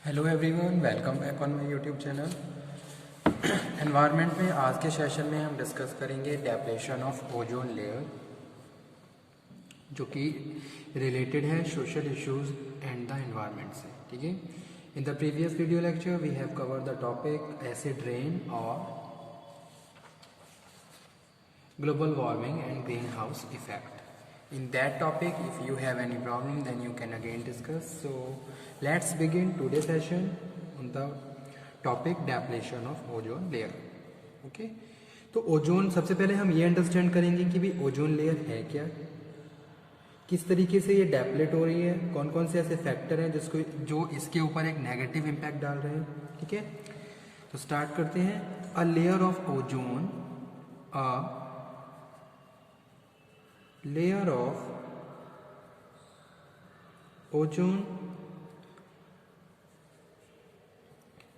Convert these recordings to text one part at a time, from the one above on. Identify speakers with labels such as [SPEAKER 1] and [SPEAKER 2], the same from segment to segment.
[SPEAKER 1] Hello everyone, welcome back on my YouTube channel. Environment में आज के सेशन में हम डिस्कस करेंगे डेप्लेशन ऑफ ओजोन लेयर, जो कि रिलेटेड है social issues and the environment से। ठीक है, in the previous video lecture we have covered the topic acid rain और global warming and greenhouse effect. In that topic, if you have any problem, then you can again discuss. So let's begin today's session on the topic depletion of ozone layer. Okay, तो ozone, सबसे पहले हम ये understand करेंगे कि भी ozone layer है क्या, किस तरीके से ये डेप्लेट हो रही है, कौन कौन से ऐसे फैक्टर हैं जो इसके ऊपर एक नेगेटिव इम्पैक्ट डाल रहे हैं। ठीक है, तो स्टार्ट करते हैं। A layer of ozone, a layer of ozone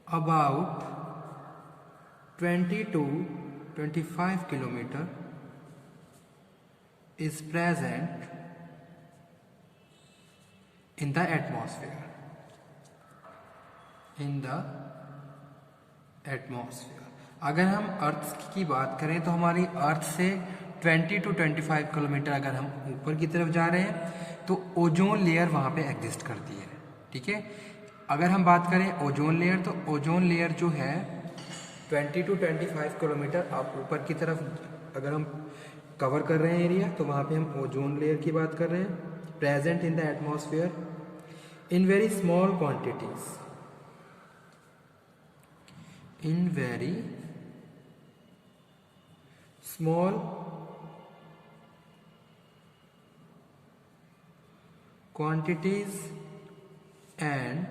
[SPEAKER 1] about 20 to 25 kilometer is present in the atmosphere. अगर हम अर्थ की बात करें तो हमारी अर्थ से 20 to 25 किलोमीटर अगर हम ऊपर की तरफ जा रहे हैं तो ओजोन लेयर वहाँ पे एग्जिस्ट करती है। ठीक है, अगर हम बात करें ओजोन लेयर, तो ओजोन लेयर जो है 20 to 25 किलोमीटर आप ऊपर की तरफ अगर हम कवर कर रहे हैं एरिया, तो वहाँ पे हम ओजोन लेयर की बात कर रहे हैं। Present in the atmosphere in very small quantities, in very small quantities and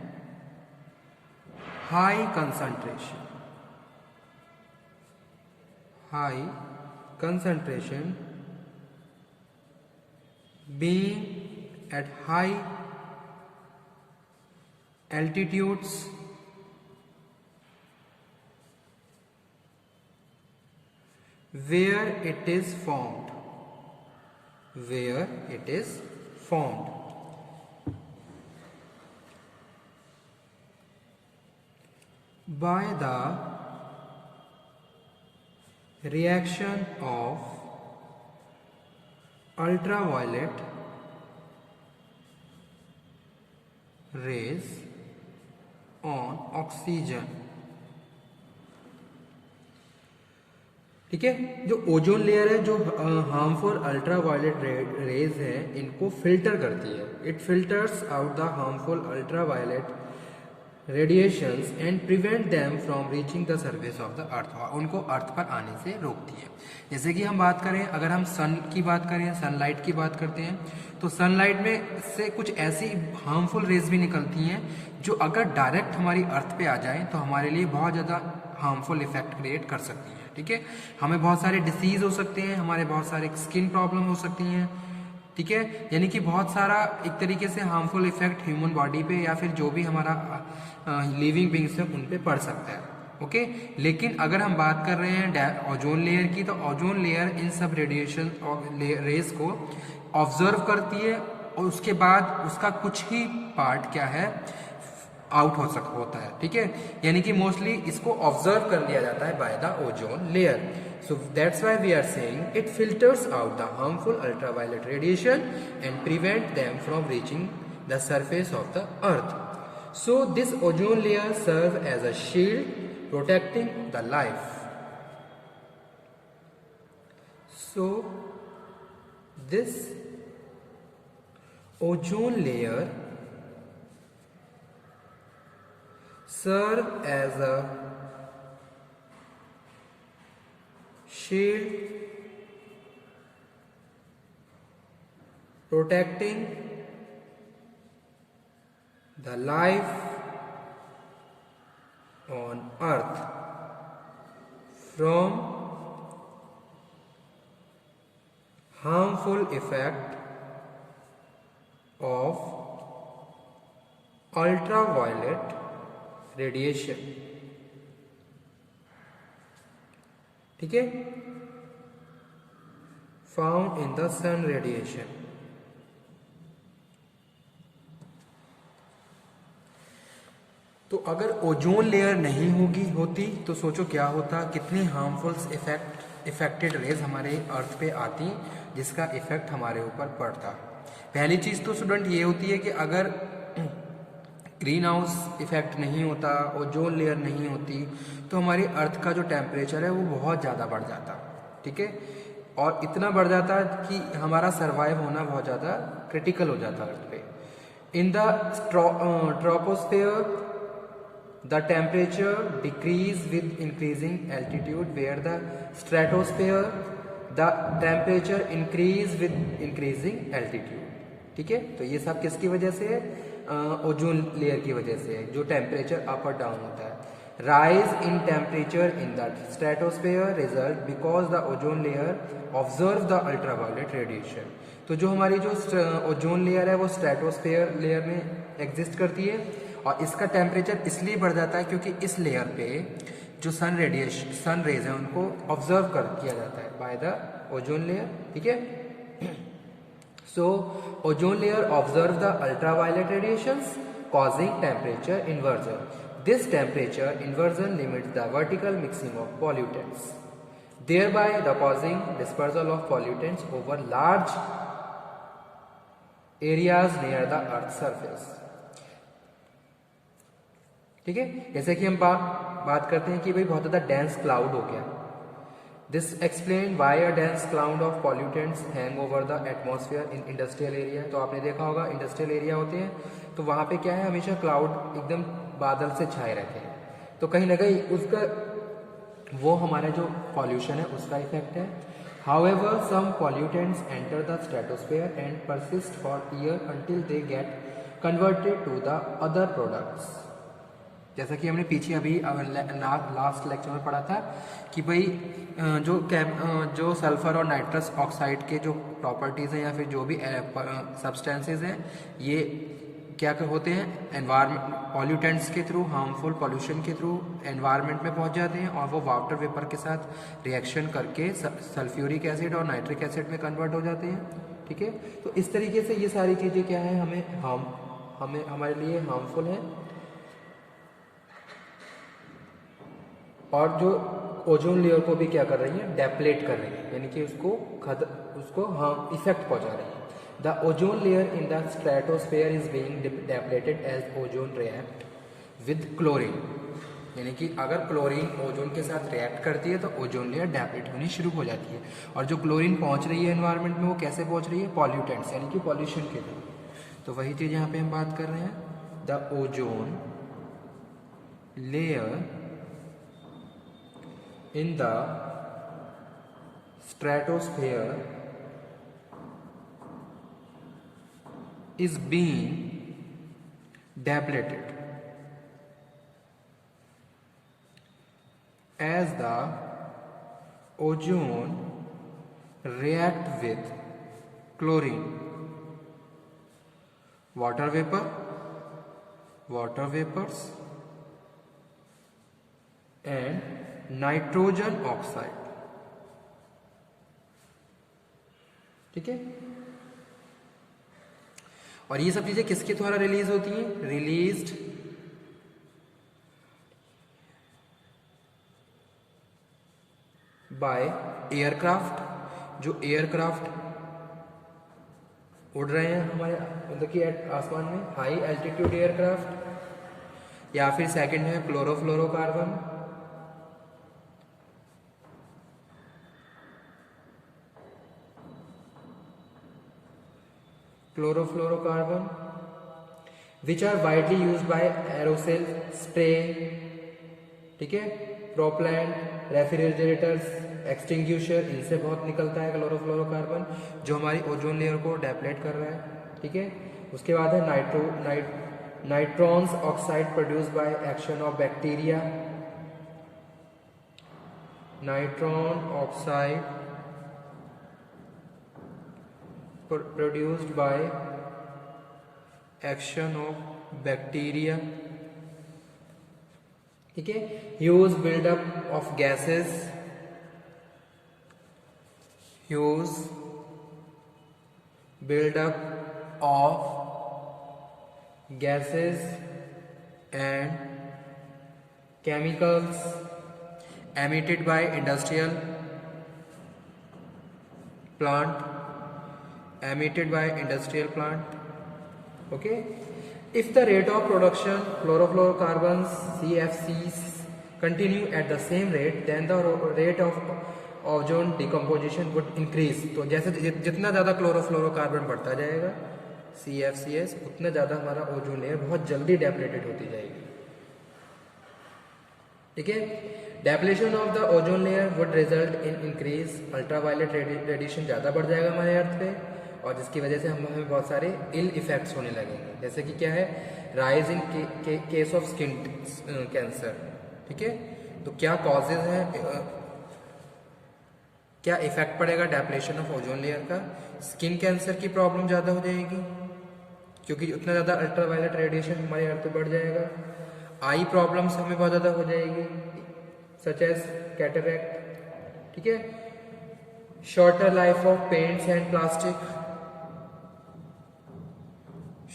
[SPEAKER 1] high concentration being at high altitudes where it is formed by the reaction of ultraviolet rays on oxygen। ठीक है, जो ozone layer है, जो harmful ultraviolet rays है, इनको filter करती है। It filters out the harmful ultraviolet radiations and prevent them from reaching the surface of the अर्थ, उनको अर्थ पर आने से रोकती है। जैसे कि हम बात करें, अगर हम सन की बात करें, सनलाइट की बात करते हैं, तो सनलाइट में से कुछ ऐसी हार्मफुल रेज भी निकलती हैं जो अगर डायरेक्ट हमारी अर्थ पे आ जाए तो हमारे लिए बहुत ज़्यादा हार्मफुल इफेक्ट क्रिएट कर सकती हैं। ठीक है, हमें बहुत सारे डिसीज हो सकते हैं, हमारे बहुत सारे स्किन प्रॉब्लम हो सकती हैं। ठीक है, यानी कि बहुत सारा एक तरीके से हार्मफुल इफेक्ट ह्यूमन बॉडी पे या फिर जो भी हमारा लिविंग बींग्स है उन पे पड़ सकता है। ओके, लेकिन अगर हम बात कर रहे हैं ओजोन लेयर की, तो ओजोन लेयर इन सब रेडिएशन रेज को ऑब्जर्व करती है और उसके बाद उसका कुछ ही पार्ट क्या है, आउट होता है। ठीक है, यानी कि मोस्टली इसको ऑब्जर्व कर लिया जाता है by the ozone layer. So that's why we are saying it filters out the harmful ultraviolet radiation and prevent them from reaching the surface of the earth. So this ozone layer serve as a shield protecting the life. So this ozone layer serve as a shield protecting the life on earth from harmful effect of ultraviolet radiation. ठीक है, found in the sun radiation. तो अगर ozone layer नहीं होती तो सोचो क्या होता, कितनी हार्मफुल इफेक्टेड रेज हमारे अर्थ पे आती, जिसका इफेक्ट हमारे ऊपर पड़ता। पहली चीज़ तो स्टूडेंट ये होती है कि अगर ग्रीन हाउस इफेक्ट नहीं होता, ओजोन लेयर नहीं होती, तो हमारी अर्थ का जो टेम्परेचर है वो बहुत ज़्यादा बढ़ जाता। ठीक है, और इतना बढ़ जाता कि हमारा सर्वाइव होना बहुत ज़्यादा क्रिटिकल हो जाता अर्थ पे। In the troposphere the temperature decrease with increasing altitude, where the stratosphere the temperature increase with increasing altitude। ठीक है, तो ये सब किसकी वजह से है? ओजोन लेयर की वजह से है, जो टेम्परेचर अप और डाउन होता है। Rise in temperature in the stratosphere result because the ozone layer observe the ultraviolet radiation. तो जो हमारी जो ओजोन लेयर है वो स्ट्रेटोस्फेयर लेयर में एग्जिस्ट करती है, और इसका टेम्परेचर इसलिए बढ़ जाता है क्योंकि इस लेयर पे जो सन रेज है उनको ऑब्जर्व किया जाता है बाय द ओजोन लेयर। ठीक है, सो ozone layer observe the ultraviolet radiations causing temperature inversion. This temperature inversion limits the vertical mixing of pollutants, thereby the causing dispersal of pollutants over large areas near the earth's surface। ठीक है, जैसे कि हम बात करते हैं कि भाई बहुत ज़्यादा डेंस क्लाउड हो गया। This explain why a dense cloud of pollutants hang over the atmosphere in industrial area. तो आपने देखा होगा इंडस्ट्रियल एरिया होते हैं तो वहाँ पे क्या है, हमेशा क्लाउड एकदम बादल से छाए रहते हैं, तो कहीं ना कहीं उसका वो हमारा जो पॉल्यूशन है उसका इफेक्ट है। However, some pollutants enter the stratosphere and persist for years until they get converted to the other products। जैसा कि हमने पीछे अभी लास्ट लेक्चर में पढ़ा था कि भाई जो सल्फर और नाइट्रस ऑक्साइड के जो प्रॉपर्टीज़ हैं या फिर जो भी सब्सटेंसेस हैं, ये क्या होते हैं, एनवायरमेंट पॉल्यूटेंट्स के थ्रू, हार्मफुल पॉल्यूशन के थ्रू एनवायरनमेंट में पहुंच जाते हैं और वो वाटर वेपर के साथ रिएक्शन करके सल्फ्यूरिक एसिड और नाइट्रिक एसिड में कन्वर्ट हो जाते हैं। ठीक है, तो इस तरीके से ये सारी चीज़ें क्या है, हमें हमारे लिए हार्मफुल है, और जो ओजोन लेयर को भी क्या कर रही है, डेप्लेट कर रही है, यानी कि उसको इफेक्ट पहुंचा रही है। The ozone layer in the stratosphere is being depleted as ozone react with chlorine, यानी कि अगर क्लोरीन ओजोन के साथ रिएक्ट करती है तो ओजोन लेयर डेप्लेट होनी शुरू हो जाती है। और जो क्लोरीन पहुंच रही है एनवायरनमेंट में वो कैसे पहुंच रही है, पॉल्यूटेंट्स यानी कि पॉल्यूशन के थ्रू। तो वही चीज़ यहाँ पे हम बात कर रहे हैं, the ozone layer in the stratosphere is being depleted as the ozone react with chlorine, water vapors and nitrogen oxide. ठीक है, और ये सब चीजें किसके द्वारा रिलीज होती हैं, रिलीज्ड बाय एयरक्राफ्ट। जो एयरक्राफ्ट उड़ रहे हैं हमारे मतलब कि आसमान में, हाई एल्टीट्यूड एयरक्राफ्ट, या फिर सेकंड है chlorofluorocarbon, which are widely used by aerosol spray, ठीक है, प्रोपलेंट, रेफ्रिजरेटर्स, एक्सटिंग्विशर, इनसे बहुत निकलता है क्लोरोफ्लोरोकार्बन जो हमारी ओजोन लेयर को डेप्लेट कर रहा है। ठीक है, उसके बाद है nitrous oxide produce by action of bacteria, nitrous oxide produced by action of bacteria। ठीक है, huge buildup of gases, huge buildup of gases and chemicals emitted by industrial plant, okay. If the rate of production chlorofluorocarbons CFCs continue at the same rate, then the rate of ozone decomposition would increase. तो जैसे जितना ज़्यादा chlorofluorocarbon बढ़ता जाएगा CFCs, उतना ज़्यादा हमारा ozone layer बहुत जल्दी डेप्लेटेड होती जाएगी, ठीक है. Depletion of the ozone layer would result in increase ultraviolet radiation, ज़्यादा बढ़ जाएगा हमारे अर्थ पे, और जिसकी वजह से हमें बहुत सारे इल इफेक्ट्स होने लगेंगे, जैसे कि क्या है, rise in case of skin cancer, ठीक है. तो क्या कॉजेज हैं, क्या इफेक्ट पड़ेगा डेप्लेशन ऑफ ओजोन लेयर का? स्किन कैंसर की प्रॉब्लम ज़्यादा हो जाएगी क्योंकि उतना ज़्यादा अल्ट्रावायलेट रेडिएशन हमारे अर्थ पे बढ़ जाएगा. आई प्रॉब्लम्स हमें बहुत ज़्यादा हो जाएगी, सच एज कैटरैक्ट, ठीक है. Shorter life of paints and plastic,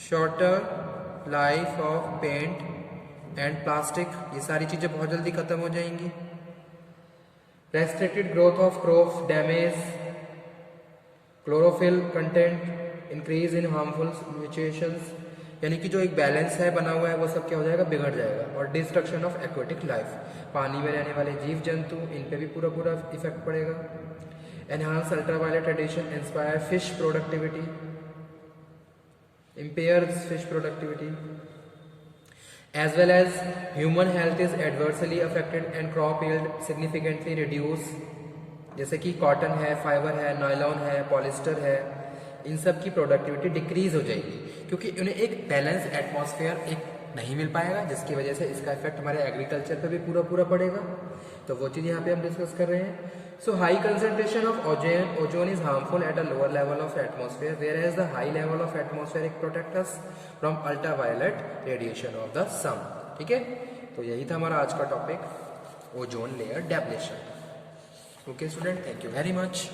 [SPEAKER 1] shorter life of paint and plastic, ये सारी चीज़ें बहुत जल्दी ख़त्म हो जाएंगी. Restricted growth of crops, damage chlorophyll content, increase in harmful mutations, यानी कि जो एक बैलेंस है बना हुआ है वो सब क्या हो जाएगा, बिगड़ जाएगा. और डिस्ट्रक्शन ऑफ एक्वेटिक लाइफ, पानी में रहने वाले जीव जंतु, इन पे भी पूरा पूरा इफेक्ट पड़ेगा. Enhance ultraviolet radiation inspire fish productivity, impairs fish productivity, as well as human health is adversely affected and crop yield significantly reduce. जैसे कि कॉटन है, फाइबर है, नायलॉन है, पॉलिस्टर है, इन सब की प्रोडक्टिविटी डिक्रीज हो जाएगी क्योंकि उन्हें एक बैलेंस एटमॉस्फेयर एक नहीं मिल पाएगा, जिसकी वजह से इसका इफेक्ट हमारे एग्रीकल्चर पे भी पूरा पूरा पड़ेगा. तो वो चीज़ यहाँ पे हम डिस्कस कर रहे हैं. So high concentration of ozone is harmful at a lower level of atmosphere, whereas the high level of atmospheric protect us from ultraviolet radiation of the sun. ठीक है, तो यही था हमारा आज का topic, ozone layer depletion. Okay student, thank you very much.